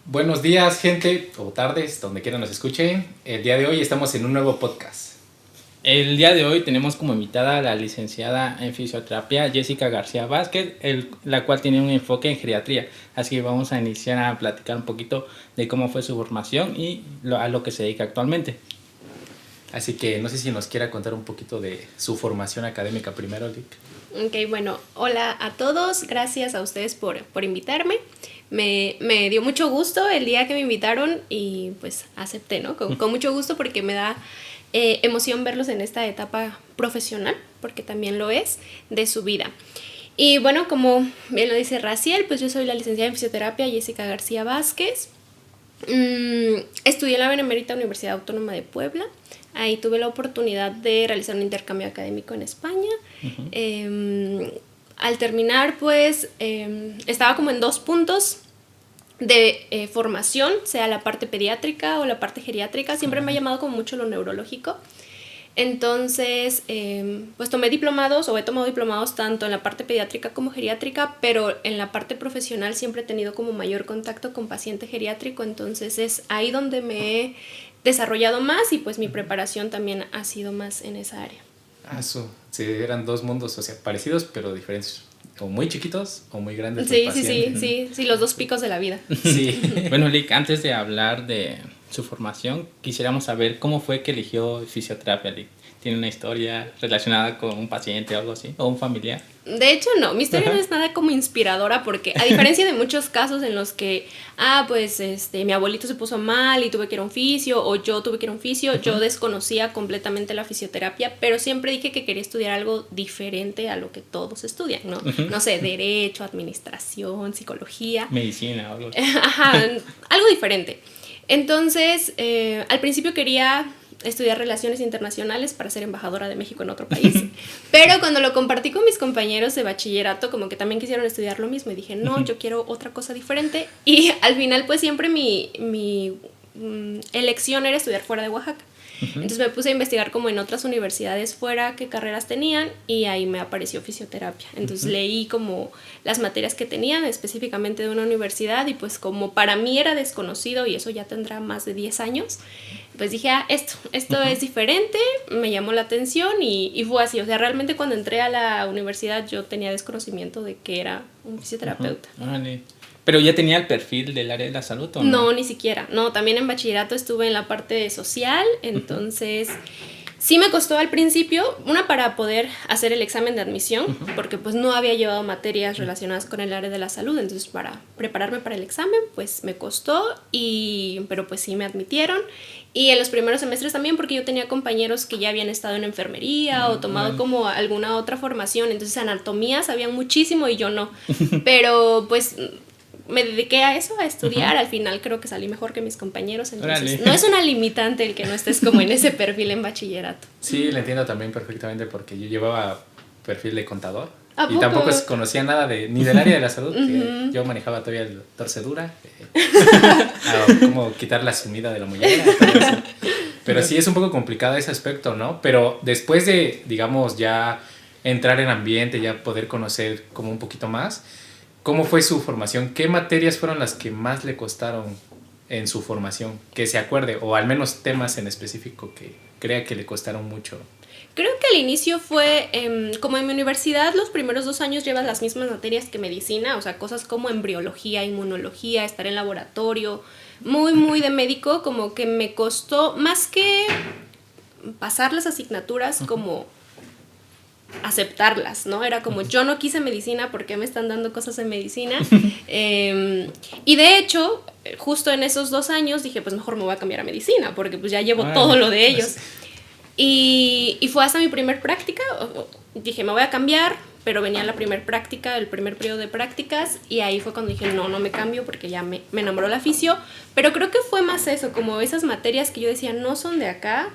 Buenos días, gente, o tardes, donde quiera nos escuchen. El día de hoy estamos en un nuevo podcast. El día de hoy tenemos como invitada a la licenciada en fisioterapia Jessica García Vázquez, la cual tiene un enfoque en geriatría. Así que vamos a iniciar a platicar un poquito de cómo fue su formación y a lo que se dedica actualmente. Así que no sé si nos quiera contar un poquito de su formación académica primero, Lick. Ok, bueno, hola a todos, gracias a ustedes por invitarme. Me dio mucho gusto el día que me invitaron y pues acepté, ¿no? Con mucho gusto porque me da emoción verlos en esta etapa profesional, porque también lo es, de su vida. Y bueno, como bien lo dice Raciel, pues yo soy la licenciada en fisioterapia Jessica García Vázquez. Estudié en la Benemérita Universidad Autónoma de Puebla. Ahí tuve la oportunidad de realizar un intercambio académico en España. Al terminar, pues, estaba como en 2 puntos de formación, sea la parte pediátrica o la parte geriátrica. Siempre me ha llamado como mucho lo neurológico. Entonces, pues tomé diplomados o he tomado diplomados tanto en la parte pediátrica como geriátrica, pero en la parte profesional siempre he tenido como mayor contacto con paciente geriátrico, entonces es ahí donde me he desarrollado más y pues mi preparación también ha sido más en esa área. Sí, eran 2 mundos, o sea, parecidos pero diferentes. O muy chiquitos o muy grandes. Sí, los 2 picos de la vida. Sí. Bueno, Lick, antes de hablar de su formación, quisiéramos saber cómo fue que eligió fisioterapia, Lick. ¿Tiene una historia relacionada con un paciente o algo así? ¿O un familiar? De hecho, no, mi historia no es nada como inspiradora porque a diferencia de muchos casos en los que, pues mi abuelito se puso mal y tuve que ir a un fisio o yo tuve que ir a un fisio, yo desconocía completamente la fisioterapia, pero siempre dije que quería estudiar algo diferente a lo que todos estudian, ¿no? No sé, derecho, administración, psicología. Medicina o algo así. Ajá, algo diferente. Entonces, al principio quería estudiar relaciones internacionales para ser embajadora de México en otro país, pero cuando lo compartí con mis compañeros de bachillerato, como que también quisieron estudiar lo mismo y dije, no, yo quiero otra cosa diferente, y al final pues siempre mi elección era estudiar fuera de Oaxaca. Entonces me puse a investigar como en otras universidades fuera qué carreras tenían y ahí me apareció fisioterapia. Entonces leí como las materias que tenían específicamente de una universidad y pues como para mí era desconocido y eso ya tendrá más de 10 años, pues dije, esto es diferente, me llamó la atención y fue así. O sea, realmente cuando entré a la universidad yo tenía desconocimiento de que era un fisioterapeuta. Vale. ¿Pero ya tenía el perfil del área de la salud o no? No, ni siquiera. No, también en bachillerato estuve en la parte social, entonces sí me costó al principio, para poder hacer el examen de admisión, porque pues no había llevado materias relacionadas con el área de la salud, entonces para prepararme para el examen pues me costó, pero pues sí me admitieron. Y en los primeros semestres también, porque yo tenía compañeros que ya habían estado en enfermería o tomado como alguna otra formación, entonces anatomía sabían muchísimo y yo no, pero pues me dediqué a eso, a estudiar. Al final creo que salí mejor que mis compañeros, entonces no es una limitante el que no estés como en ese perfil en bachillerato. Sí, lo entiendo también perfectamente porque yo llevaba perfil de contador y poco? tampoco conocía nada ni del área de la salud. Yo manejaba todavía el torcedura, cómo quitar la sumida de la muñeca, pero sí es un poco complicado ese aspecto, ¿no? Pero después de, digamos, ya entrar en ambiente, ya poder conocer como un poquito más, ¿cómo fue su formación? ¿Qué materias fueron las que más le costaron en su formación? Que se acuerde, o al menos temas en específico que crea que le costaron mucho. Creo que al inicio fue, como en mi universidad, los primeros 2 años llevas las mismas materias que medicina, o sea, cosas como embriología, inmunología, estar en laboratorio, muy de médico, como que me costó, más que pasar las asignaturas, como aceptarlas, ¿no? Era como, yo no quise medicina, ¿por qué me están dando cosas en medicina? Y de hecho, justo en esos 2 años dije, pues mejor me voy a cambiar a medicina, porque pues ya llevo todo lo de ellos. Y fue hasta mi primer práctica, dije, me voy a cambiar, pero venía la primer práctica, el primer periodo de prácticas, y ahí fue cuando dije, no me cambio, porque ya me enamoró la fisio, pero creo que fue más eso, como esas materias que yo decía, no son de acá,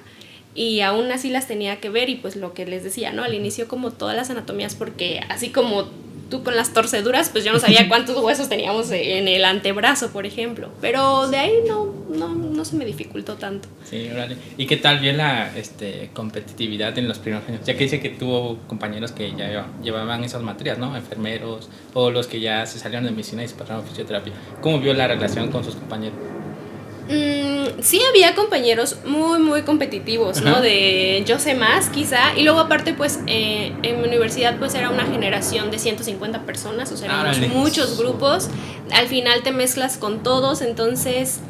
y aún así las tenía que ver, y pues lo que les decía, ¿no? Al inicio como todas las anatomías, porque así como tú con las torceduras, pues yo no sabía cuántos huesos teníamos en el antebrazo, por ejemplo. Pero de ahí no se me dificultó tanto. Sí, órale. ¿Y qué tal vio la competitividad en los primeros años? Ya que dice que tuvo compañeros que ya llevaban esas materias, ¿no? Enfermeros, o los que ya se salieron de medicina y se pasaron a fisioterapia. ¿Cómo vio la relación con sus compañeros? Sí había compañeros muy, muy competitivos, ¿no? De yo sé más, quizá. Y luego aparte, pues, en mi universidad, pues, era una generación de 150 personas. O sea, éramos muchos grupos. Al final te mezclas con todos, entonces...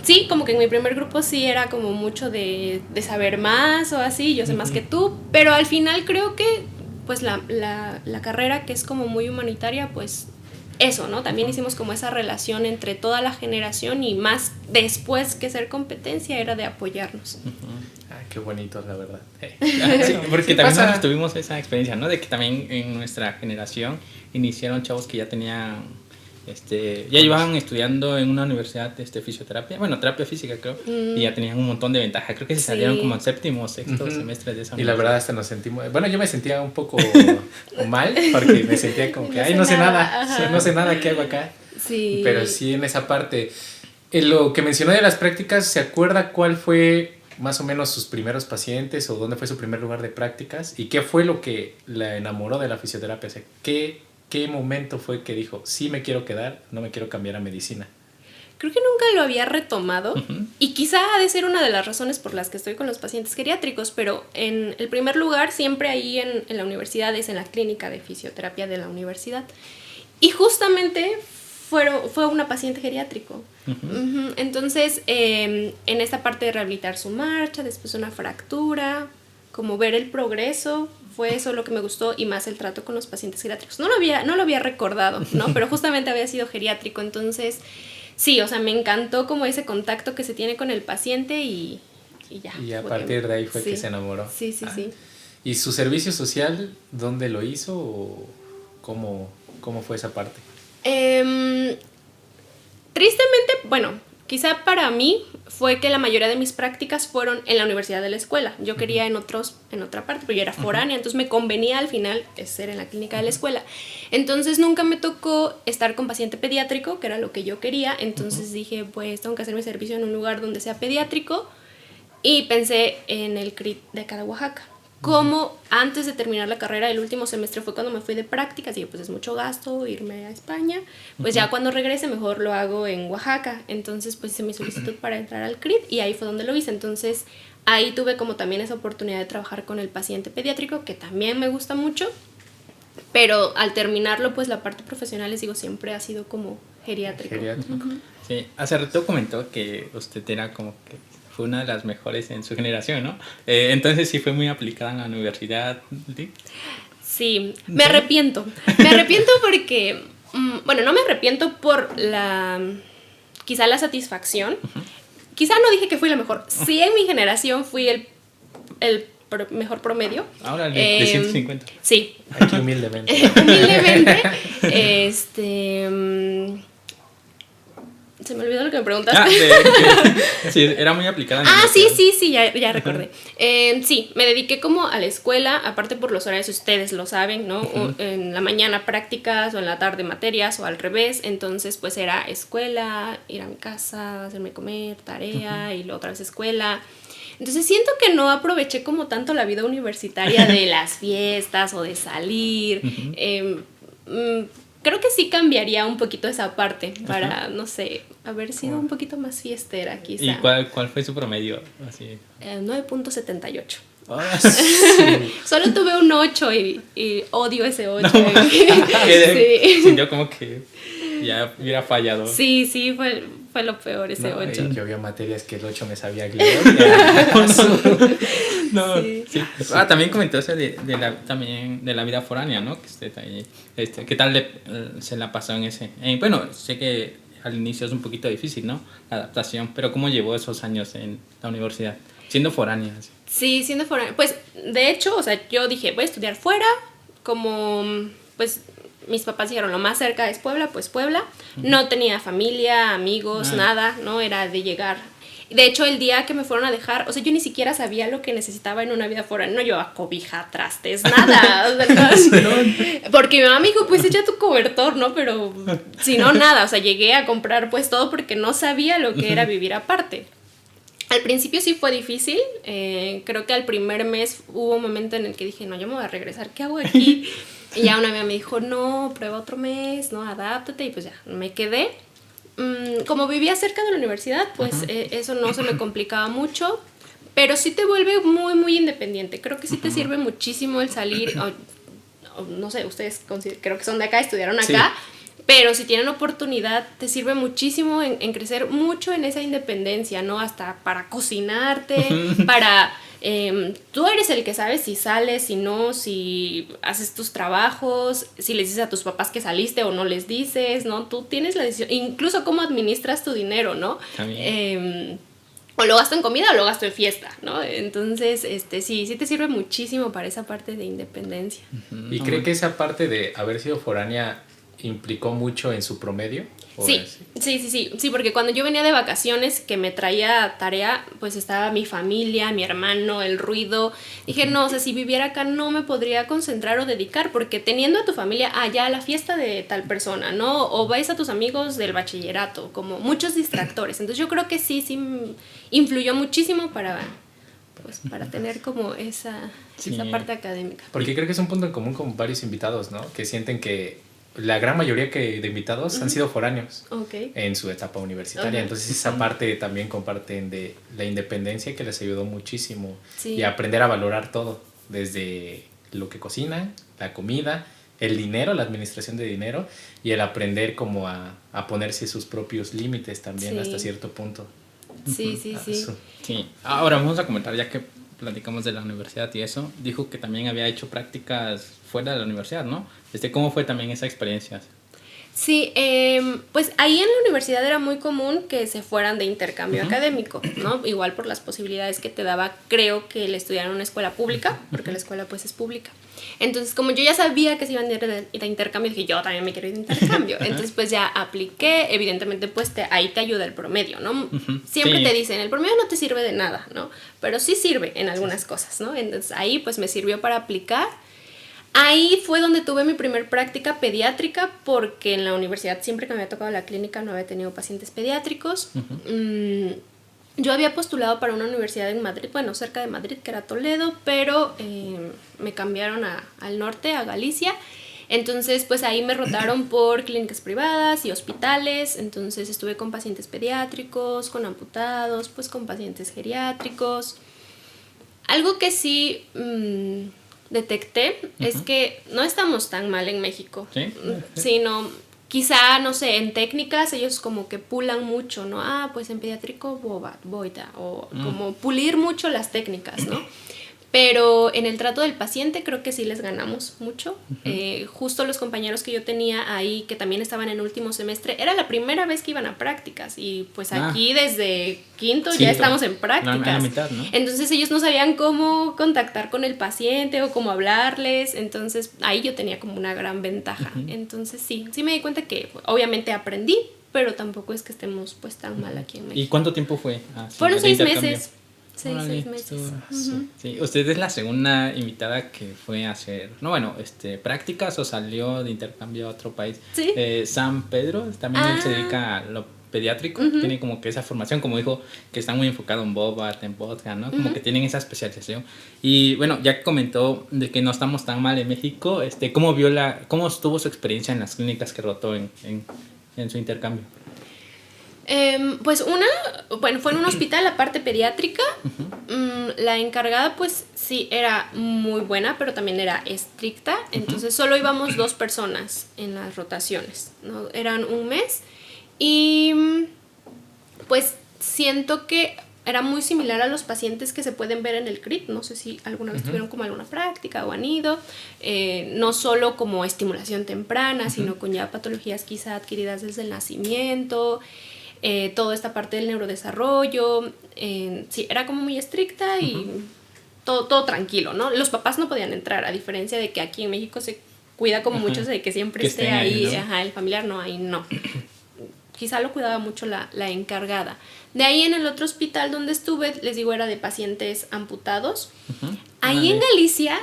sí, como que en mi primer grupo sí era como mucho de saber más o así, yo sé más que tú. Pero al final creo que, pues, la carrera, que es como muy humanitaria, pues... Eso, ¿no? También hicimos como esa relación entre toda la generación y más después que ser competencia era de apoyarnos. Qué bonito, la verdad. Sí, porque también nosotros tuvimos esa experiencia, ¿no? De que también en nuestra generación iniciaron chavos que ya tenían, ya llevaban estudiando en una universidad fisioterapia, bueno, terapia física creo, y ya tenían un montón de ventajas. Creo que se salieron como en séptimo o sexto semestre de esa universidad. Y la verdad hasta nos sentimos, bueno, yo me sentía un poco mal, porque me sentía como que, no sé nada, no sé nada, ¿qué hago acá? Sí. Pero sí en esa parte. Lo que mencionó de las prácticas, ¿se acuerda cuál fue más o menos sus primeros pacientes o dónde fue su primer lugar de prácticas? ¿Y qué fue lo que la enamoró de la fisioterapia? O sea, ¿qué momento fue que dijo, sí me quiero quedar, no me quiero cambiar a medicina? Creo que nunca lo había retomado y quizá ha de ser una de las razones por las que estoy con los pacientes geriátricos, pero en el primer lugar siempre ahí en la universidad es en la clínica de fisioterapia de la universidad. Y justamente fue una paciente geriátrico. Entonces, en esta parte de rehabilitar su marcha, después una fractura, como ver el progreso, fue eso lo que me gustó y más el trato con los pacientes geriátricos. No lo había recordado, ¿no? Pero justamente había sido geriátrico, entonces sí, o sea, me encantó como ese contacto que se tiene con el paciente y ya. Y a partir de ahí fue que se enamoró. Sí. ¿Y su servicio social, dónde lo hizo o cómo fue esa parte? Tristemente, bueno, quizá para mí fue que la mayoría de mis prácticas fueron en la universidad de la escuela. Yo quería en otra parte, pero yo era foránea, entonces me convenía al final ser en la clínica de la escuela. Entonces nunca me tocó estar con paciente pediátrico, que era lo que yo quería. Entonces dije, pues tengo que hacer mi servicio en un lugar donde sea pediátrico. Y pensé en el CRIT de acá de Oaxaca. Como antes de terminar la carrera, el último semestre fue cuando me fui de prácticas, dije, pues es mucho gasto irme a España, pues ya cuando regrese mejor lo hago en Oaxaca. Entonces pues hice mi solicitud para entrar al CRIT y ahí fue donde lo hice. Entonces ahí tuve como también esa oportunidad de trabajar con el paciente pediátrico, que también me gusta mucho, pero al terminarlo pues la parte profesional, les digo, siempre ha sido como geriátrico. Sí, hace rato comentó que usted era como que fue una de las mejores en su generación, ¿no? Entonces sí fue muy aplicada en la universidad, ¿sí? Sí, me arrepiento. Me arrepiento porque, bueno, no me arrepiento por quizá la satisfacción. Quizá no dije que fui la mejor. Sí, en mi generación fui el mejor promedio. Ahora de 150. Sí. Aquí humildemente. Humildemente. Se me olvidó lo que me preguntaste. Sí, era muy aplicada. Sí, ya recordé. Sí, me dediqué como a la escuela, aparte por los horarios, ustedes lo saben, ¿no? En la mañana prácticas o en la tarde materias o al revés. Entonces, pues era escuela, ir a mi casa, hacerme comer, tarea y luego otra vez escuela. Entonces siento que no aproveché como tanto la vida universitaria de las fiestas o de salir. Creo que sí cambiaría un poquito esa parte para, no sé, haber sido un poquito más fiestera quizá. ¿Y cuál fue su promedio? 9.78. Sí. Solo tuve un 8 y odio ese 8. No. Sí. Sintió como que ya hubiera fallado. Sí, fue lo peor ese 8. Yo había materias que el 8 me sabía gloria. No, sí. También comentó eso también de la vida foránea, ¿no? Que usted ahí, ¿qué tal se la pasó en ese? Bueno, sé que al inicio es un poquito difícil, ¿no? La adaptación, pero ¿cómo llevó esos años en la universidad? Siendo foránea. Sí, siendo foránea. Pues, de hecho, o sea, yo dije, voy a estudiar fuera, como, pues, mis papás dijeron, lo más cerca es Puebla, pues Puebla. No tenía familia, amigos, nada, ¿no? Era de llegar. De hecho, el día que me fueron a dejar, o sea, yo ni siquiera sabía lo que necesitaba en una vida foránea. No llevaba cobija, trastes, nada. O sea, no, porque mi mamá me dijo, pues echa tu cobertor, ¿no? Pero si no, nada. O sea, llegué a comprar pues todo porque no sabía lo que era vivir aparte. Al principio sí fue difícil. Creo que al primer mes hubo un momento en el que dije, no, yo me voy a regresar, ¿qué hago aquí? Y ya una amiga me dijo, no, prueba otro mes, no, adáptate. Y pues ya, me quedé. Como vivía cerca de la universidad, pues eso no se me complicaba mucho, pero sí te vuelve muy, muy independiente. Creo que sí te sirve muchísimo el salir, o no sé, ustedes creo que son de acá, estudiaron acá, sí. Pero si tienen oportunidad, te sirve muchísimo en crecer mucho en esa independencia, ¿no? Hasta para cocinarte, para... tú eres el que sabes si sales, si no, si haces tus trabajos, si les dices a tus papás que saliste o no les dices, ¿no? Tú tienes la decisión, incluso cómo administras tu dinero, ¿no? O lo gasto en comida o lo gasto en fiesta, ¿no? Entonces, sí te sirve muchísimo para esa parte de independencia. ¿Y cree que esa parte de haber sido foránea implicó mucho en su promedio? Sí, porque cuando yo venía de vacaciones que me traía tarea, pues estaba mi familia, mi hermano, el ruido. Dije, no, o sea, si viviera acá no me podría concentrar o dedicar, porque teniendo a tu familia allá a la fiesta de tal persona, ¿no? O vais a tus amigos del bachillerato, como muchos distractores. Entonces yo creo que sí influyó muchísimo para tener como esa parte académica. Porque creo que es un punto en común con varios invitados, ¿no? Que sienten que la gran mayoría de invitados han sido foráneos en su etapa universitaria. Entonces esa parte también comparten de la independencia que les ayudó muchísimo. Y aprender a valorar todo, desde lo que cocinan, la comida, el dinero, la administración de dinero, y el aprender como a ponerse sus propios límites también hasta cierto punto. Sí. Ahora vamos a comentar, ya que platicamos de la universidad y eso, dijo que también había hecho prácticas fuera de la universidad, ¿no? ¿Cómo fue también esa experiencia? Sí, pues ahí en la universidad era muy común que se fueran de intercambio académico, ¿no? Igual por las posibilidades que te daba, creo que el estudiar en una escuela pública, porque la escuela pues es pública. Entonces, como yo ya sabía que se iban a ir de intercambio, dije, yo también me quiero ir de intercambio. Entonces, pues ya apliqué, evidentemente, pues ahí te ayuda el promedio, ¿no? Siempre te dicen, el promedio no te sirve de nada, ¿no? Pero sí sirve en algunas cosas, ¿no? Entonces, ahí pues me sirvió para aplicar. Ahí fue donde tuve mi primer práctica pediátrica, porque en la universidad siempre que me había tocado la clínica no había tenido pacientes pediátricos. Yo había postulado para una universidad en Madrid, bueno, cerca de Madrid, que era Toledo, pero me cambiaron al norte, a Galicia. Entonces, pues ahí me rotaron por clínicas privadas y hospitales. Entonces estuve con pacientes pediátricos, con amputados, pues con pacientes geriátricos. Algo que sí... detecté es que no estamos tan mal en México, sino quizá, no sé, en técnicas ellos como que pulan mucho, ¿no? Pues en pediátrico boita, o como pulir mucho las técnicas, ¿no? Pero en el trato del paciente creo que sí les ganamos mucho. Justo los compañeros que yo tenía ahí, que también estaban en último semestre, era la primera vez que iban a prácticas. Y pues aquí desde quinto ya estamos en prácticas. La mitad, ¿no? Entonces ellos no sabían cómo contactar con el paciente o cómo hablarles. Entonces ahí yo tenía como una gran ventaja. Entonces sí me di cuenta que obviamente aprendí, pero tampoco es que estemos pues tan mal aquí en México. ¿Y cuánto tiempo fue? Fueron 6 meses. 6 meses. Sí, usted es la segunda invitada que fue a hacer, prácticas o salió de intercambio a otro país. Sí. San Pedro también él se dedica a lo pediátrico, tiene como que esa formación, como dijo, que está muy enfocado en bobat, en vodka, ¿no? Como que tienen esa especialización. Y bueno, ya que comentó de que no estamos tan mal en México, ¿cómo estuvo su experiencia en las clínicas que rotó en su intercambio? Pues fue en un hospital, la parte pediátrica. La encargada pues sí era muy buena, pero también era estricta. Entonces solo íbamos 2 personas en las rotaciones, ¿no? Eran un mes. Y pues siento que era muy similar a los pacientes que se pueden ver en el CRIT. No sé si alguna vez tuvieron como alguna práctica o han ido. No solo como estimulación temprana, sino con ya patologías quizá adquiridas desde el nacimiento. Toda esta parte del neurodesarrollo, sí, era como muy estricta y todo tranquilo, ¿no? Los papás no podían entrar, a diferencia de que aquí en México se cuida como mucho de que siempre esté ahí, ¿no? El familiar no, ahí no. quizá lo cuidaba mucho la encargada. De ahí en el otro hospital donde estuve, les digo, era de pacientes amputados. Ahí en Galicia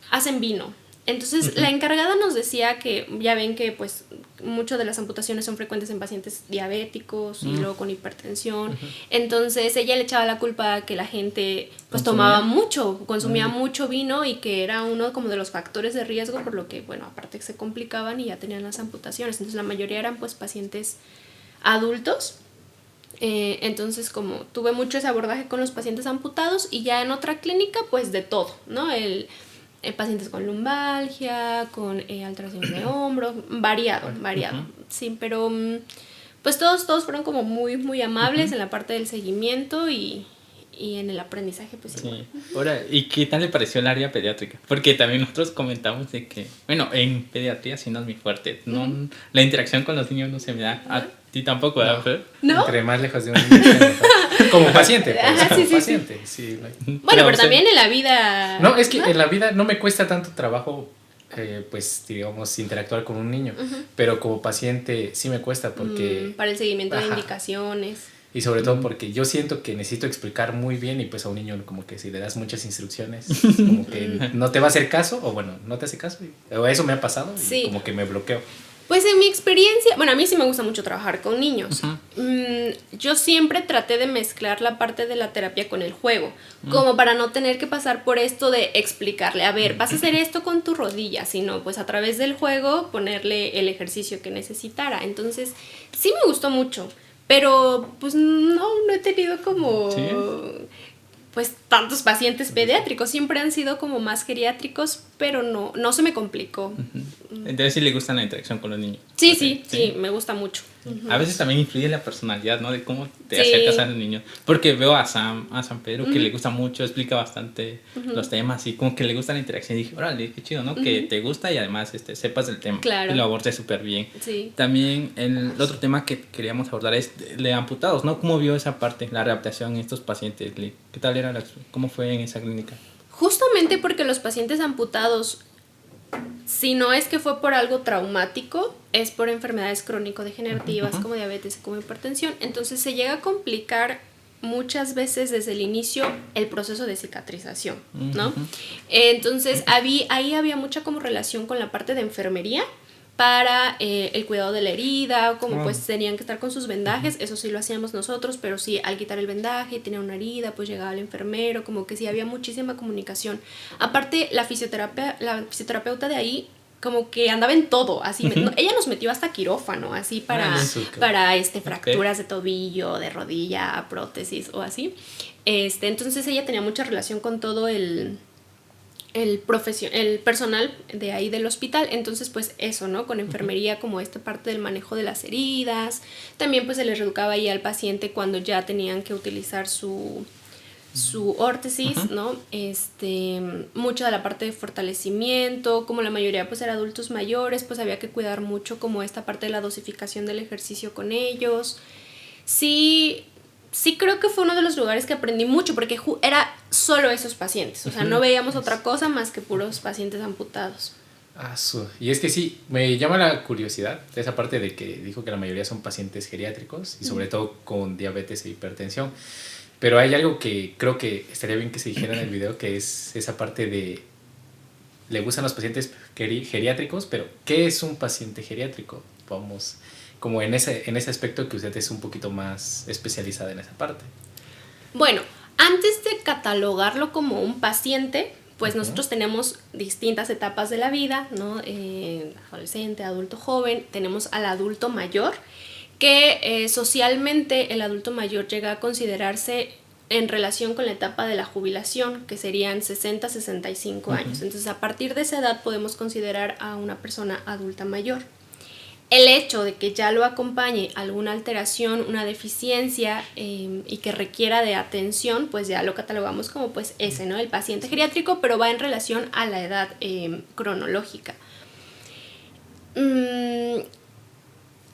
hacen vino. Entonces la encargada nos decía que ya ven que pues muchas de las amputaciones son frecuentes en pacientes diabéticos y luego con hipertensión. Entonces ella le echaba la culpa a que la gente pues consumía mucho vino y que era uno como de los factores de riesgo, por lo que bueno, aparte que se complicaban y ya tenían las amputaciones. Entonces la mayoría eran pues pacientes adultos. Entonces como tuve mucho ese abordaje con los pacientes amputados y ya en otra clínica pues de todo, ¿no? Pacientes con lumbalgia, con alteraciones de hombro, variado, sí, pero pues todos fueron como muy, muy amables en la parte del seguimiento y en el aprendizaje, pues sí. Ahora, ¿y qué tal le pareció el área pediátrica? Porque también nosotros comentamos de que, bueno, en pediatría sí no es muy fuerte, no, la interacción con los niños no se me da, a ti tampoco, ¿verdad? ¿No? Entre más lejos de un niño, como paciente, pues, Ajá, como sí, paciente, sí. Bueno, pero también en la vida... No, es que en la vida no me cuesta tanto trabajo, pues, digamos, interactuar con un niño, pero como paciente sí me cuesta porque... para el seguimiento de indicaciones. Y sobre todo porque yo siento que necesito explicar muy bien y pues a un niño como que si le das muchas instrucciones, como que no te va a hacer caso, o bueno, no te hace caso, o eso me ha pasado y como que me bloqueo. Pues en mi experiencia, bueno, a mí sí me gusta mucho trabajar con niños. Yo siempre traté de mezclar la parte de la terapia con el juego, como para no tener que pasar por esto de explicarle, a ver, vas a hacer esto con tu rodilla, sino pues a través del juego ponerle el ejercicio que necesitara. Entonces, sí me gustó mucho, pero pues no he tenido como... ¿Sí? Pues tantos pacientes pediátricos, siempre han sido como más geriátricos, pero no se me complicó. Entonces sí le gusta la interacción con los niños. Sí, me gusta mucho. A veces también influye la personalidad, ¿no? De cómo te acercas a los niños. Porque veo a San Pedro que le gusta mucho, explica bastante los temas y como que le gusta la interacción. Y dije, órale, qué chido, ¿no? Que te gusta y además sepas del tema. Claro. Y lo abordes súper bien. Sí. También el otro tema que queríamos abordar es de amputados, ¿no? ¿Cómo vio esa parte, la readaptación en estos pacientes? ¿Qué tal era cómo fue en esa clínica? Justamente porque los pacientes amputados, si no es que fue por algo traumático, es por enfermedades crónico-degenerativas como diabetes, como hipertensión. Entonces se llega a complicar muchas veces desde el inicio el proceso de cicatrización, ¿no? Entonces ahí había mucha como relación con la parte de enfermería para el cuidado de la herida, como pues tenían que estar con sus vendajes, eso sí lo hacíamos nosotros, pero sí al quitar el vendaje y tenía una herida, pues llegaba el enfermero, como que sí había muchísima comunicación. Aparte la fisioterapeuta de ahí como que andaba en todo, así, ella nos metió hasta quirófano, así para fracturas de tobillo, de rodilla, prótesis o así. Entonces ella tenía mucha relación con todo el personal de ahí del hospital. Entonces pues eso, ¿no? Con enfermería, como esta parte del manejo de las heridas. También pues se les reeducaba ahí al paciente cuando ya tenían que utilizar su órtesis, ¿no? Mucha de la parte de fortalecimiento, como la mayoría pues eran adultos mayores, pues había que cuidar mucho como esta parte de la dosificación del ejercicio con ellos. Sí creo que fue uno de los lugares que aprendí mucho porque era solo esos pacientes, o sea, no veíamos otra cosa más que puros pacientes amputados. Y es que sí, me llama la curiosidad de esa parte de que dijo que la mayoría son pacientes geriátricos y sobre todo con diabetes e hipertensión, pero hay algo que creo que estaría bien que se dijera en el video, que es esa parte de le gustan los pacientes geriátricos, pero ¿qué es un paciente geriátrico? Vamos, como en ese aspecto que usted es un poquito más especializada en esa parte. Bueno, antes de catalogarlo como un paciente, pues nosotros tenemos distintas etapas de la vida, ¿no? Adolescente, adulto joven, tenemos al adulto mayor, que socialmente el adulto mayor llega a considerarse en relación con la etapa de la jubilación, que serían 60-65 años. Entonces, a partir de esa edad podemos considerar a una persona adulta mayor. El hecho de que ya lo acompañe alguna alteración, una deficiencia y que requiera de atención, pues ya lo catalogamos como pues ese, ¿no? El paciente geriátrico, pero va en relación a la edad cronológica.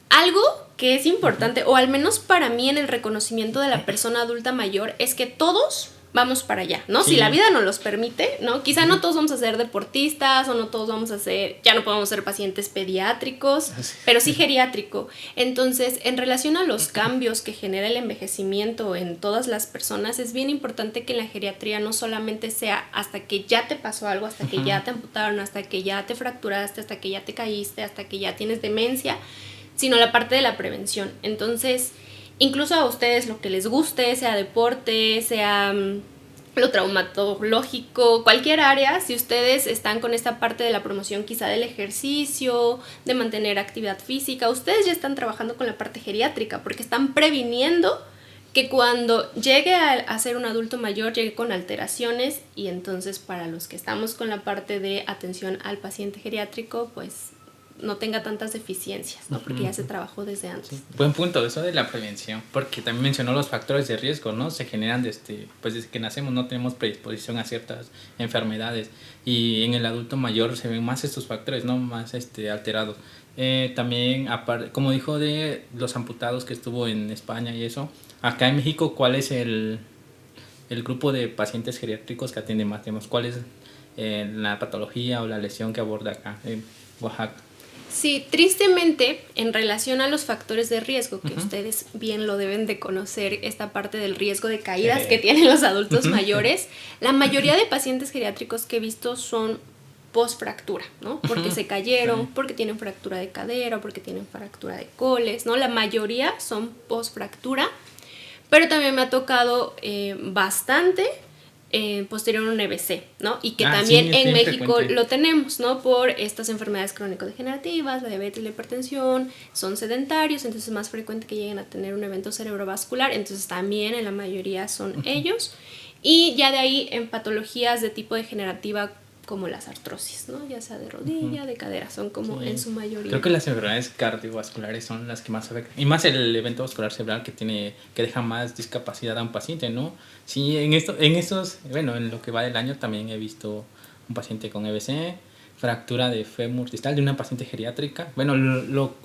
Algo que es importante, o al menos para mí en el reconocimiento de la persona adulta mayor, es que todos vamos para allá, ¿no? Sí. Si la vida nos los permite, ¿no? Quizá no todos vamos a ser deportistas o no todos vamos a ser, ya no podemos ser pacientes pediátricos, pero sí geriátrico. Entonces, en relación a los cambios que genera el envejecimiento en todas las personas, es bien importante que en la geriatría no solamente sea hasta que ya te pasó algo, hasta que ya te amputaron, hasta que ya te fracturaste, hasta que ya te caíste, hasta que ya tienes demencia, sino la parte de la prevención. Entonces, incluso a ustedes lo que les guste, sea deporte, sea lo traumatológico, cualquier área, si ustedes están con esta parte de la promoción quizá del ejercicio, de mantener actividad física, ustedes ya están trabajando con la parte geriátrica porque están previniendo que cuando llegue a ser un adulto mayor llegue con alteraciones, y entonces para los que estamos con la parte de atención al paciente geriátrico, pues no tenga tantas deficiencias, ¿no? Porque ya se trabajó desde antes. Sí. Buen punto eso de la prevención, porque también mencionó los factores de riesgo, ¿no? Se generan pues desde que nacemos, no tenemos predisposición a ciertas enfermedades, y en el adulto mayor se ven más estos factores, ¿no? Más alterados. También, como dijo de los amputados que estuvo en España y eso, acá en México, ¿cuál es el grupo de pacientes geriátricos que atiende más? ¿Cuál es la patología o la lesión que aborda acá en Oaxaca? Sí, tristemente, en relación a los factores de riesgo, que ustedes bien lo deben de conocer, esta parte del riesgo de caídas que tienen los adultos mayores, la mayoría de pacientes geriátricos que he visto son post-fractura, ¿no? Porque se cayeron, porque tienen fractura de cadera, porque tienen fractura de coles, ¿no? La mayoría son post-fractura, pero también me ha tocado bastante posterior a un EBC, ¿no? Y que también en México frecuente. Lo tenemos, ¿no? Por estas enfermedades crónico-degenerativas, la diabetes, la hipertensión, son sedentarios, entonces es más frecuente que lleguen a tener un evento cerebrovascular, entonces también en la mayoría son ellos. Y ya de ahí en patologías de tipo degenerativa como las artrosis, ¿no? Ya sea de rodilla, de cadera, son como en su mayoría. Creo que las enfermedades cardiovasculares son las que más afectan, y más el evento vascular cerebral que deja más discapacidad a un paciente, ¿no? Sí, en lo que va del año también he visto un paciente con EBC, fractura de fémur distal de una paciente geriátrica, lo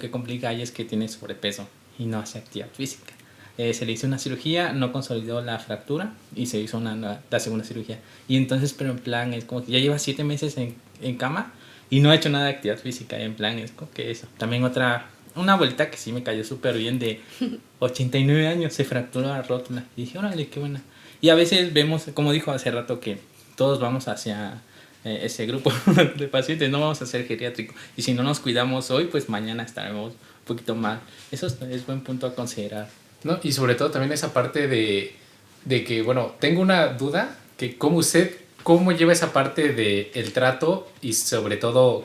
que complica ahí es que tiene sobrepeso y no hace actividad física. Se le hizo una cirugía, no consolidó la fractura y se hizo la segunda cirugía. Y entonces, pero en plan, es como que ya lleva 7 meses en cama y no ha hecho nada de actividad física. En plan, es como que eso. También una abuelita que sí me cayó súper bien, de 89 años, se fracturó la rótula. Y dije, órale, qué buena. Y a veces vemos, como dijo hace rato, que todos vamos hacia ese grupo de pacientes, no vamos a ser geriátricos. Y si no nos cuidamos hoy, pues mañana estaremos un poquito mal. Eso es buen punto a considerar. No, y sobre todo también esa parte de que, bueno, tengo una duda, que cómo lleva esa parte del trato y sobre todo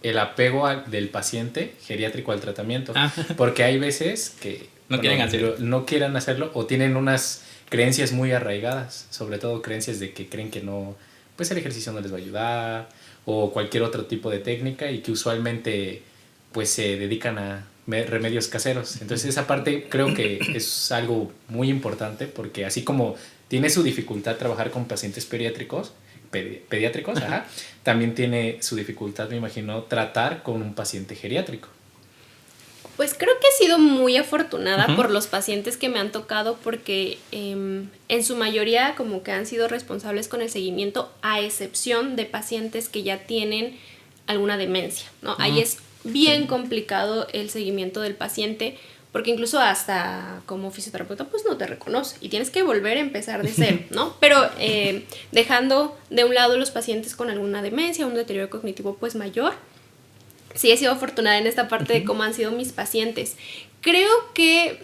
el apego del paciente geriátrico al tratamiento. Porque hay veces que no quieren hacerlo o tienen unas creencias muy arraigadas, sobre todo creencias de que creen que no, pues el ejercicio no les va a ayudar o cualquier otro tipo de técnica, y que usualmente pues se dedican a remedios caseros. Entonces esa parte creo que es algo muy importante, porque así como tiene su dificultad trabajar con pacientes pediátricos, también tiene su dificultad, me imagino, tratar con un paciente geriátrico. Pues creo que he sido muy afortunada por los pacientes que me han tocado, porque en su mayoría como que han sido responsables con el seguimiento, a excepción de pacientes que ya tienen alguna demencia, ¿no? Ahí es bien complicado el seguimiento del paciente, porque incluso hasta como fisioterapeuta pues no te reconoce y tienes que volver a empezar de cero, ¿no? Pero dejando de un lado los pacientes con alguna demencia, un deterioro cognitivo pues mayor, sí he sido afortunada en esta parte de cómo han sido mis pacientes. Creo que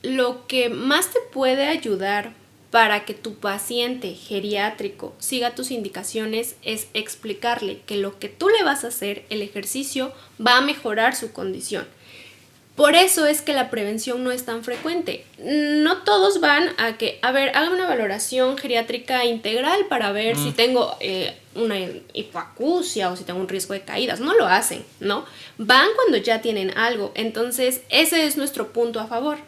lo que más te puede ayudar para que tu paciente geriátrico siga tus indicaciones es explicarle que lo que tú le vas a hacer, el ejercicio, va a mejorar su condición. Por eso es que la prevención no es tan frecuente. No todos van a que, haga una valoración geriátrica integral para ver si tengo una hipoacusia o si tengo un riesgo de caídas. No lo hacen, ¿no? Van cuando ya tienen algo. Entonces, ese es nuestro punto a favor.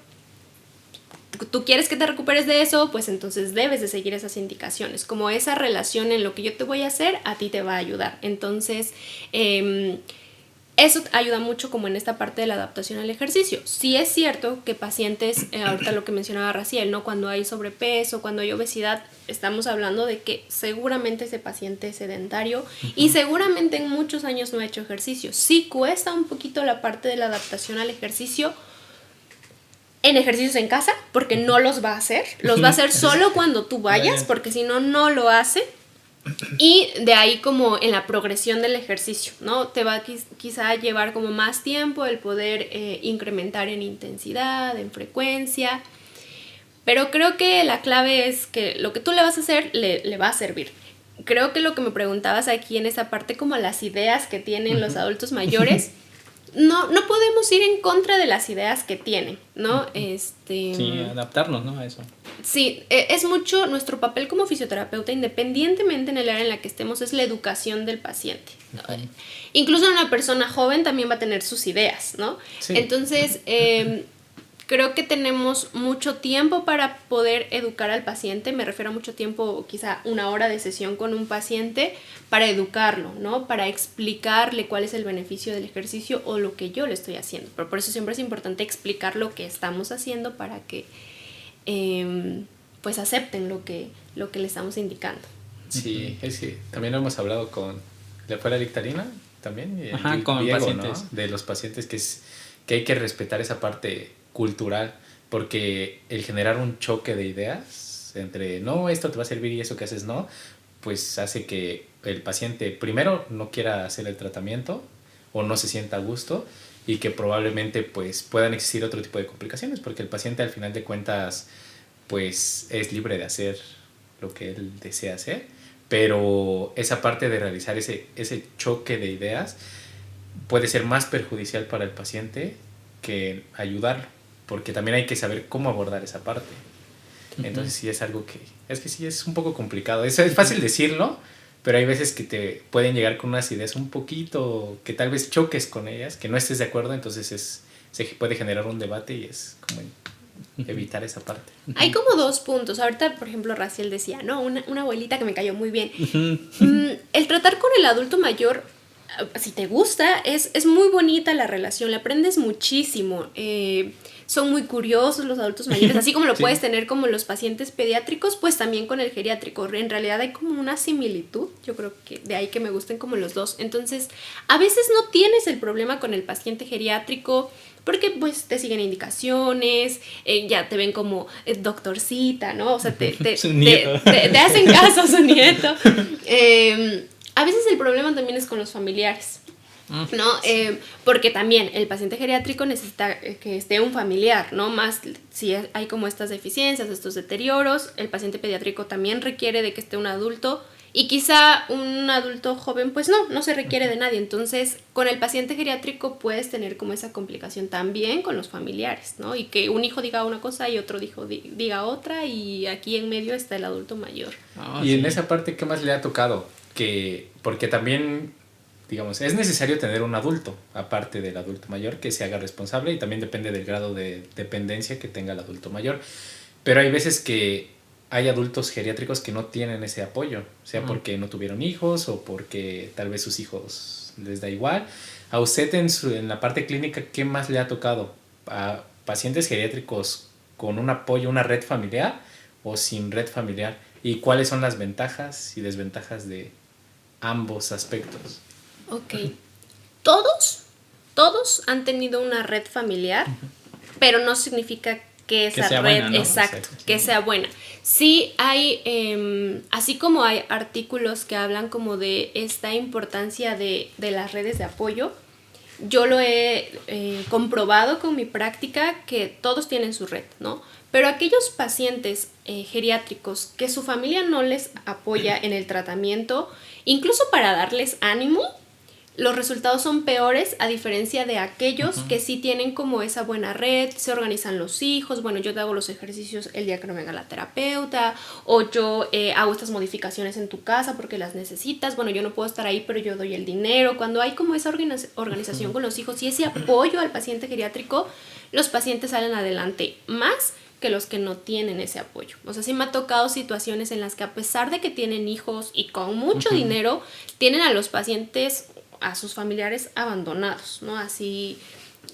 Tú quieres que te recuperes de eso, pues entonces debes de seguir esas indicaciones. Como esa relación en lo que yo te voy a hacer, a ti te va a ayudar. Entonces, eso ayuda mucho como en esta parte de la adaptación al ejercicio. Sí es cierto que pacientes, ahorita lo que mencionaba Raciel, ¿no? Cuando hay sobrepeso, cuando hay obesidad, estamos hablando de que seguramente ese paciente es sedentario y seguramente en muchos años no ha hecho ejercicio. Sí cuesta un poquito la parte de la adaptación al ejercicio en ejercicios en casa, porque no los va a hacer. Los va a hacer solo cuando tú vayas, porque si no, no lo hace. Y de ahí como en la progresión del ejercicio, ¿no? Te va quizá llevar como más tiempo el poder incrementar en intensidad, en frecuencia, pero creo que la clave es que lo que tú le vas a hacer le va a servir. Creo que lo que me preguntabas aquí en esa parte como las ideas que tienen los adultos mayores, no podemos ir en contra de las ideas que tienen, ¿no? Sí, adaptarnos, ¿no? A eso. Sí, es mucho nuestro papel como fisioterapeuta, independientemente en el área en la que estemos, es la educación del paciente. Okay. Incluso una persona joven también va a tener sus ideas, ¿no? Sí. Entonces, creo que tenemos mucho tiempo para poder educar al paciente. Me refiero a mucho tiempo, quizá 1 hora de sesión con un paciente para educarlo, ¿no? Para explicarle cuál es el beneficio del ejercicio o lo que yo le estoy haciendo. Pero por eso siempre es importante explicar lo que estamos haciendo para que pues acepten lo que le estamos indicando. Sí, es que también hemos hablado fue la Dictarina también, con Diego, pacientes, ¿no? De los pacientes que hay que respetar esa parte cultural, porque el generar un choque de ideas entre no, esto te va a servir y eso que haces no, pues hace que el paciente primero no quiera hacer el tratamiento o no se sienta a gusto, y que probablemente pues puedan existir otro tipo de complicaciones, porque el paciente al final de cuentas pues es libre de hacer lo que él desea hacer, pero esa parte de realizar ese choque de ideas puede ser más perjudicial para el paciente que ayudarlo, porque también hay que saber cómo abordar esa parte. Entonces sí es algo que sí es un poco complicado. Es fácil decirlo, pero hay veces que te pueden llegar con unas ideas un poquito, que tal vez choques con ellas, que no estés de acuerdo, entonces se puede generar un debate y es como evitar esa parte. Hay como 2 puntos. Ahorita, por ejemplo, Raciel decía, ¿no? Una abuelita que me cayó muy bien. El tratar con el adulto mayor, si te gusta, es muy bonita la relación, le aprendes muchísimo. Son muy curiosos los adultos mayores, así como lo sí. Puedes tener como los pacientes pediátricos, pues también con el geriátrico. En realidad hay como una similitud, yo creo que de ahí que me gusten como los dos. Entonces, a veces no tienes el problema con el paciente geriátrico, porque pues te siguen indicaciones, ya te ven como doctorcita, ¿no? O sea, te hacen caso a su nieto. A veces el problema también es con los familiares, ¿no? Porque también el paciente geriátrico necesita que esté un familiar, ¿no? Más si hay como estas deficiencias, estos deterioros, el paciente pediátrico también requiere de que esté un adulto, y quizá un adulto joven pues no se requiere de nadie. Entonces con el paciente geriátrico puedes tener como esa complicación también con los familiares, ¿no? Y que un hijo diga una cosa y otro hijo diga otra, y aquí en medio está el adulto mayor. Y en esa parte, ¿qué más le ha tocado? Porque también, digamos, es necesario tener un adulto, aparte del adulto mayor, que se haga responsable, y también depende del grado de dependencia que tenga el adulto mayor. Pero hay veces que hay adultos geriátricos que no tienen ese apoyo, sea porque no tuvieron hijos o porque tal vez sus hijos les da igual. A usted en la parte clínica, ¿qué más le ha tocado? ¿A pacientes geriátricos con un apoyo, una red familiar o sin red familiar? ¿Y cuáles son las ventajas y desventajas de ambos aspectos? Ok. Todos han tenido una red familiar, pero no significa que esa red, buena, ¿no? Exacto, que sea buena. Sí hay, así como hay artículos que hablan como de esta importancia de las redes de apoyo, yo lo he comprobado con mi práctica, que todos tienen su red, ¿no? Pero aquellos pacientes geriátricos que su familia no les apoya en el tratamiento, incluso para darles ánimo, los resultados son peores, a diferencia de aquellos que sí tienen como esa buena red, se organizan los hijos, bueno, yo te hago los ejercicios el día que no venga la terapeuta, o yo hago estas modificaciones en tu casa porque las necesitas, bueno, yo no puedo estar ahí, pero yo doy el dinero. Cuando hay como esa organización con los hijos y ese apoyo al paciente geriátrico, los pacientes salen adelante más que los que no tienen ese apoyo. O sea, sí me ha tocado situaciones en las que, a pesar de que tienen hijos y con mucho dinero, tienen a los pacientes a sus familiares abandonados, ¿no? Así,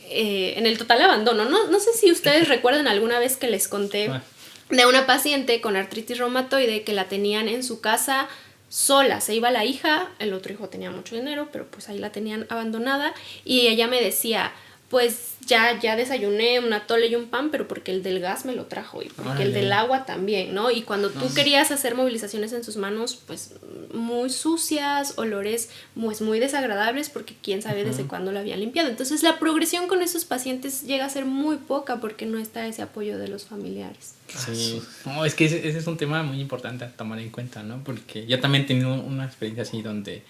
en el total abandono. No sé si ustedes recuerdan alguna vez que les conté de una paciente con artritis reumatoide que la tenían en su casa sola. Se iba la hija, el otro hijo tenía mucho dinero, pero pues ahí la tenían abandonada, y ella me decía, pues ya desayuné un atole y un pan, pero porque el del gas me lo trajo y porque el del agua también, ¿no? Y cuando tú querías hacer movilizaciones en sus manos, pues muy sucias, olores muy desagradables, porque quién sabe desde cuándo lo habían limpiado. Entonces la progresión con esos pacientes llega a ser muy poca porque no está ese apoyo de los familiares. Sí, no, es que ese es un tema muy importante a tomar en cuenta, ¿no? Porque yo también he tenido una experiencia así donde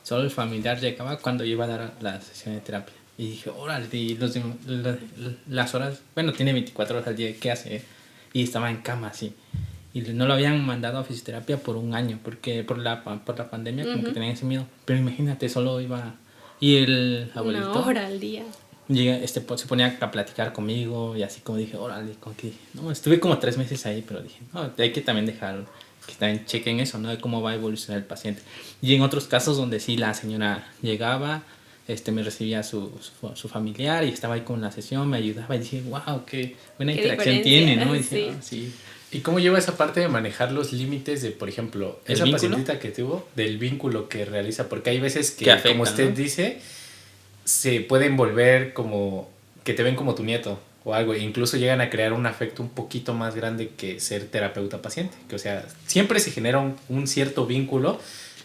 solo el familiar llegaba cuando yo iba a dar la sesión de terapia. Y dije, órale, y las horas, bueno, tiene 24 horas al día, ¿qué hace? Y estaba en cama así. Y no lo habían mandado a fisioterapia por un año, porque por la pandemia como que tenían ese miedo. Pero imagínate, solo iba... Y el abuelito... Una hora al día. Llega, se ponía a platicar conmigo y así como dije, órale, como que... No, estuve como 3 meses ahí, pero dije, no, hay que también dejar que también chequen eso, ¿no? De cómo va a evolucionar el paciente. Y en otros casos donde sí la señora llegaba... me recibía su familiar y estaba ahí con la sesión, me ayudaba y dije, wow, qué buena interacción tiene, ¿no? Y dije, sí. ¿Y cómo lleva esa parte de manejar los límites de, por ejemplo, esa pacientita que tuvo, del vínculo que realiza? Porque hay veces que afecta, como usted, ¿no?, dice, se pueden volver como que te ven como tu nieto o algo, e incluso llegan a crear un afecto un poquito más grande que ser terapeuta-paciente. Que, o sea, siempre se genera un cierto vínculo,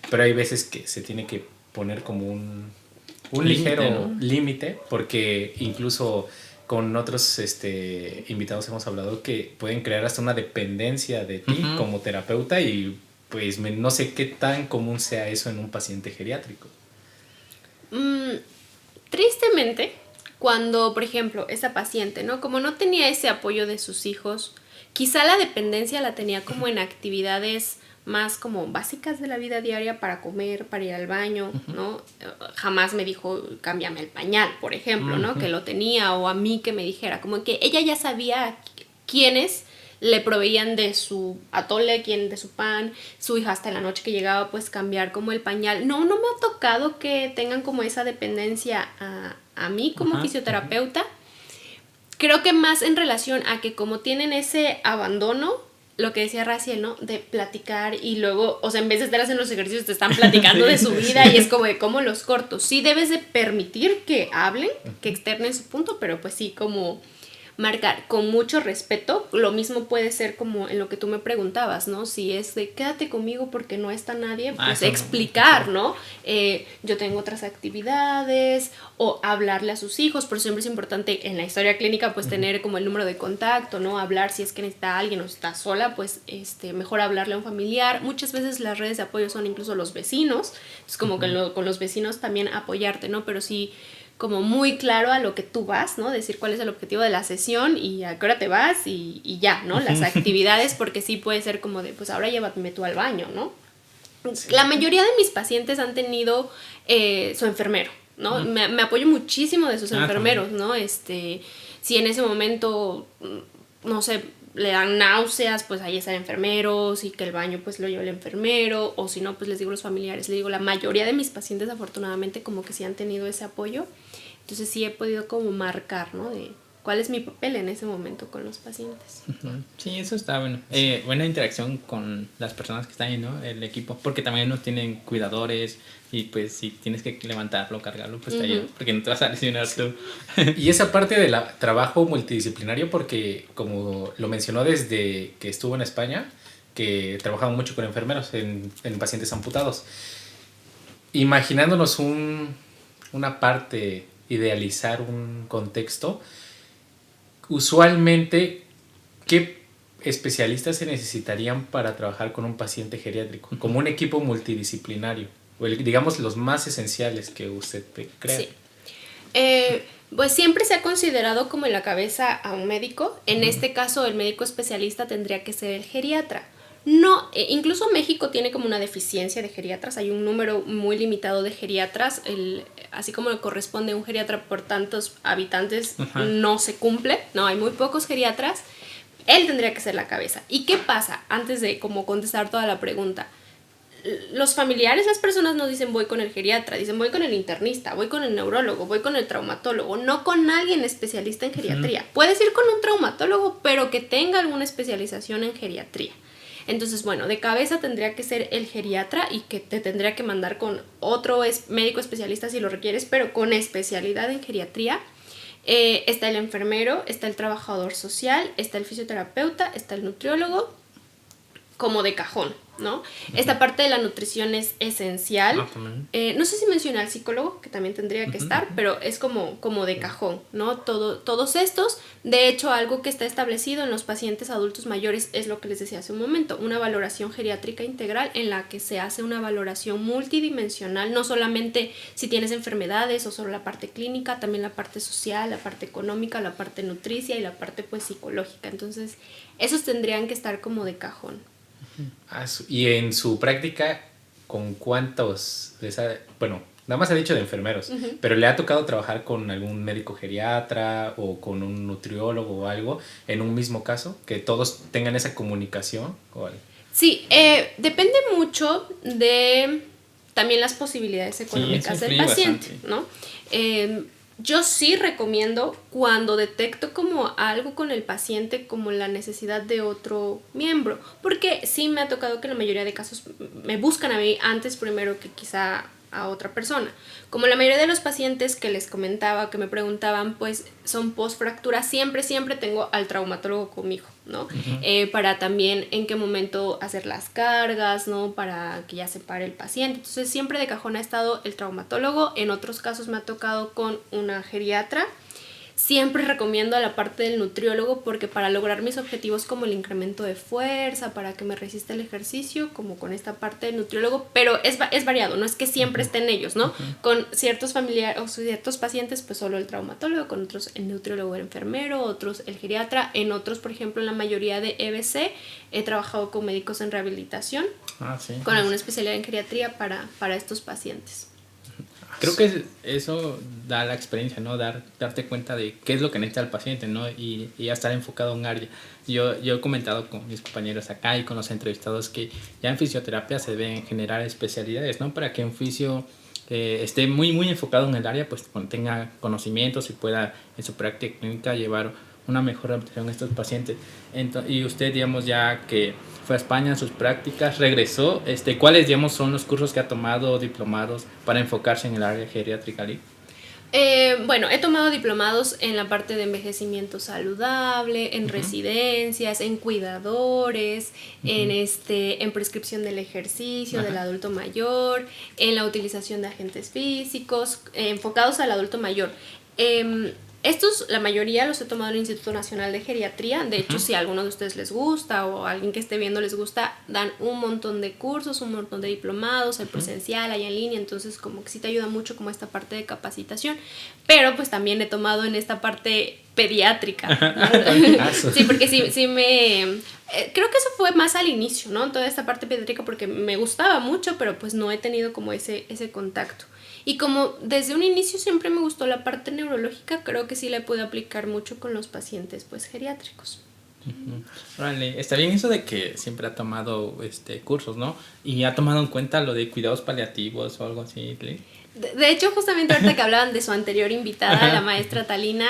pero hay veces que se tiene que poner como un ligero límite, porque incluso con otros invitados hemos hablado que pueden crear hasta una dependencia de ti como terapeuta, y pues no sé qué tan común sea eso en un paciente geriátrico. Tristemente, cuando, por ejemplo, esa paciente, ¿no?, como no tenía ese apoyo de sus hijos, quizá la dependencia la tenía como en actividades más como básicas de la vida diaria, para comer, para ir al baño, ¿no? Jamás me dijo, cámbiame el pañal, por ejemplo, ¿no? Que lo tenía, o a mí que me dijera, como que ella ya sabía quiénes le proveían de su atole, quién de su pan, su hija hasta la noche que llegaba, pues cambiar como el pañal. No me ha tocado que tengan como esa dependencia a mí como fisioterapeuta. Creo que más en relación a que como tienen ese abandono, lo que decía Raciel, ¿no?, de platicar, y luego, o sea, en vez de estar haciendo los ejercicios, te están platicando de su vida, y es como de cómo los cortos. Sí debes de permitir que hablen, que externen su punto, pero pues sí, como marcar con mucho respeto. Lo mismo puede ser como en lo que tú me preguntabas, ¿no? Si es de quédate conmigo porque no está nadie, pues explicar, ¿no? Yo tengo otras actividades, o hablarle a sus hijos. Por eso siempre es importante en la historia clínica, pues tener como el número de contacto, ¿no? Hablar si es que necesita alguien o está sola, pues mejor hablarle a un familiar. Muchas veces las redes de apoyo son incluso los vecinos, es como que con los vecinos también apoyarte, ¿no? Pero sí, como muy claro a lo que tú vas, ¿no? Decir cuál es el objetivo de la sesión y a qué hora te vas y ya, ¿no? Las actividades, porque sí puede ser como de, pues ahora llévame tú al baño, ¿no? Sí. La mayoría de mis pacientes han tenido su enfermero, ¿no? Me apoyo muchísimo de sus enfermeros, ¿no? Si en ese momento, no sé, le dan náuseas, pues ahí están enfermeros, y que el baño pues lo lleva el enfermero, o si no, pues les digo a los familiares. Les digo, la mayoría de mis pacientes afortunadamente como que sí han tenido ese apoyo, entonces sí he podido como marcar, ¿no?, de cuál es mi papel en ese momento con los pacientes. Sí, eso está bueno. Buena interacción con las personas que están ahí, ¿no?, el equipo, porque también nos tienen cuidadores, y pues si tienes que levantarlo, cargarlo, pues te ayuda, porque no te vas a lesionar tú. Y esa parte del trabajo multidisciplinario, porque como lo mencionó desde que estuvo en España, que trabajaba mucho con enfermeros en pacientes amputados, imaginándonos una parte, idealizar un contexto, usualmente, ¿qué especialistas se necesitarían para trabajar con un paciente geriátrico? Como un equipo multidisciplinario, o digamos los más esenciales que usted crea. Sí. Pues siempre se ha considerado como en la cabeza a un médico. En este caso, el médico especialista tendría que ser el geriatra. No, incluso México tiene como una deficiencia de geriatras. Hay un número muy limitado de geriatras. Así como le corresponde un geriatra por tantos habitantes, no se cumple. No, hay muy pocos geriatras. Él tendría que ser la cabeza. ¿Y qué pasa? Antes de como contestar toda la pregunta, los familiares, las personas no dicen voy con el geriatra, dicen voy con el internista, voy con el neurólogo, voy con el traumatólogo, no con alguien especialista en geriatría. Puedes ir con un traumatólogo, pero que tenga alguna especialización en geriatría. Entonces, bueno, de cabeza tendría que ser el geriatra y que te tendría que mandar con otro médico especialista si lo requieres, pero con especialidad en geriatría. Está el enfermero, está el trabajador social, está el fisioterapeuta, está el nutriólogo, como de cajón, ¿no? Esta parte de la nutrición es esencial. No sé si mencioné al psicólogo, que también tendría que estar, pero es como de cajón, ¿no? Todos estos, de hecho, algo que está establecido en los pacientes adultos mayores es lo que les decía hace un momento, una valoración geriátrica integral en la que se hace una valoración multidimensional, no solamente si tienes enfermedades o solo la parte clínica, también la parte social, la parte económica, la parte nutricia y la parte pues psicológica. Entonces, esos tendrían que estar como de cajón. Y en su práctica, ¿con cuántos? Bueno, nada más ha dicho de enfermeros, pero ¿le ha tocado trabajar con algún médico geriatra o con un nutriólogo o algo en un mismo caso? ¿Que todos tengan esa comunicación? Sí, depende mucho de también las posibilidades económicas del paciente, ¿no? Yo sí recomiendo cuando detecto como algo con el paciente, como la necesidad de otro miembro, porque sí me ha tocado que en la mayoría de casos me buscan a mí antes primero que quizá a otra persona. Como la mayoría de los pacientes que les comentaba, que me preguntaban, pues son post-fractura, siempre tengo al traumatólogo conmigo, ¿no? Para también en qué momento hacer las cargas, ¿no? Para que ya se pare el paciente. Entonces siempre de cajón ha estado el traumatólogo. En otros casos me ha tocado con una geriatra. Siempre recomiendo a la parte del nutriólogo porque para lograr mis objetivos como el incremento de fuerza, para que me resista el ejercicio, como con esta parte del nutriólogo, pero es variado, no es que siempre estén ellos, ¿no? Con ciertos familiares o ciertos pacientes, pues solo el traumatólogo, con otros el nutriólogo, el enfermero, otros el geriatra, en otros, por ejemplo, en la mayoría de EBC, he trabajado con médicos en rehabilitación, con alguna especialidad en geriatría para estos pacientes. Creo que eso da la experiencia, ¿no? Darte cuenta de qué es lo que necesita el paciente, ¿no? Y ya estar enfocado en un área. Yo he comentado con mis compañeros acá y con los entrevistados que ya en fisioterapia se deben generar especialidades, ¿no? Para que un fisio esté muy enfocado en el área, pues tenga conocimientos y pueda en su práctica clínica llevar una mejor adaptación a estos pacientes. Y usted, digamos, ya que fue a España en sus prácticas, regresó, ¿cuáles, digamos, son los cursos que ha tomado, diplomados, para enfocarse en el área geriátrica? Bueno, he tomado diplomados en la parte de envejecimiento saludable, en residencias, en cuidadores, en prescripción del ejercicio del adulto mayor, en la utilización de agentes físicos, enfocados al adulto mayor. Estos, la mayoría los he tomado en el Instituto Nacional de Geriatría. De hecho, si a alguno de ustedes les gusta o a alguien que esté viendo les gusta, dan un montón de cursos, un montón de diplomados, el presencial, hay en línea. Entonces, como que sí te ayuda mucho como esta parte de capacitación. Pero, pues, también he tomado en esta parte pediátrica, ¿no? Sí, porque sí creo que eso fue más al inicio, ¿no? Toda esta parte pediátrica porque me gustaba mucho, pero pues no he tenido como ese contacto. Y como desde un inicio siempre me gustó la parte neurológica, creo que sí la puedo aplicar mucho con los pacientes pues geriátricos. Vale, está bien eso de que siempre ha tomado cursos, ¿no? Y ha tomado en cuenta lo de cuidados paliativos o algo así, ¿sí? De hecho, justamente ahorita que hablaban de su anterior invitada, la maestra Talina,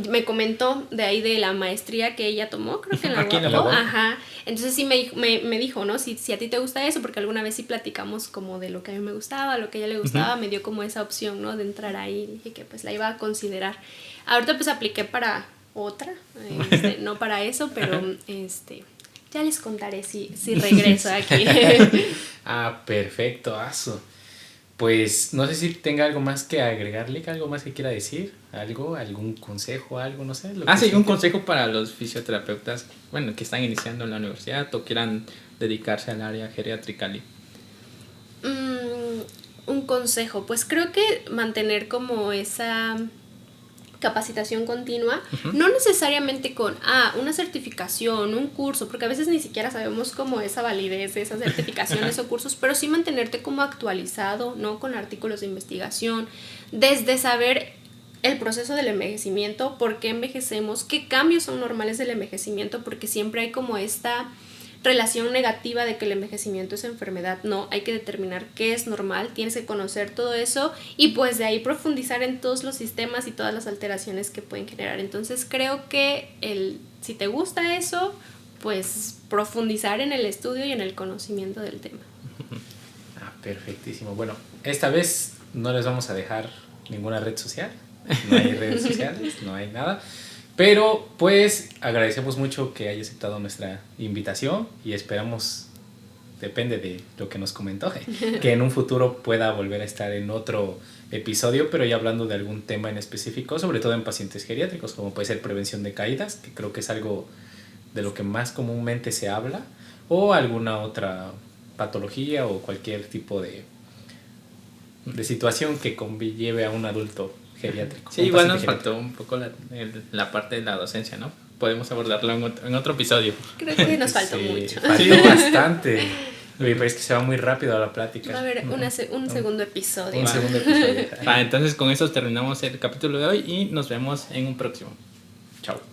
me comentó de ahí de la maestría que ella tomó, creo que en la UAP. Ajá. Entonces sí me dijo, ¿no? Si a ti te gusta eso, porque alguna vez sí platicamos como de lo que a mí me gustaba, lo que a ella le gustaba, me dio como esa opción, ¿no? De entrar ahí, dije que pues la iba a considerar. Ahorita pues apliqué para otra, no para eso, pero ya les contaré si regreso aquí. Perfecto, aso. Pues no sé si tenga algo más que agregarle, algo más que quiera decir, algún consejo, algo, no sé. Sí, un consejo para los fisioterapeutas, bueno, que están iniciando en la universidad o quieran dedicarse al área geriátrica. Un consejo, pues creo que mantener como esa capacitación continua, no necesariamente con una certificación, un curso, porque a veces ni siquiera sabemos cómo esa validez de esas certificaciones o cursos, pero sí mantenerte como actualizado, ¿no? Con artículos de investigación, desde saber el proceso del envejecimiento, por qué envejecemos, qué cambios son normales del envejecimiento, porque siempre hay como esta relación negativa de que el envejecimiento es enfermedad. No, hay que determinar qué es normal, tienes que conocer todo eso y pues de ahí profundizar en todos los sistemas y todas las alteraciones que pueden generar. Entonces creo que si te gusta eso, pues profundizar en el estudio y en el conocimiento del tema. Perfectísimo. Bueno, esta vez no les vamos a dejar ninguna red social, no hay redes sociales, no hay nada, pero pues agradecemos mucho que haya aceptado nuestra invitación y esperamos, depende de lo que nos comentó, que en un futuro pueda volver a estar en otro episodio, pero ya hablando de algún tema en específico, sobre todo en pacientes geriátricos, como puede ser prevención de caídas, que creo que es algo de lo que más comúnmente se habla, o alguna otra patología o cualquier tipo de situación que lleve a un adulto geriátrico. Sí, igual nos faltó un poco la parte de la docencia, ¿no? Podemos abordarlo en otro episodio. Creo que nos faltó mucho. Faltó bastante. Me parece que se va muy rápido la plática. Va a haber un segundo episodio. Un segundo episodio. Entonces con eso terminamos el capítulo de hoy y nos vemos en un próximo. Chao.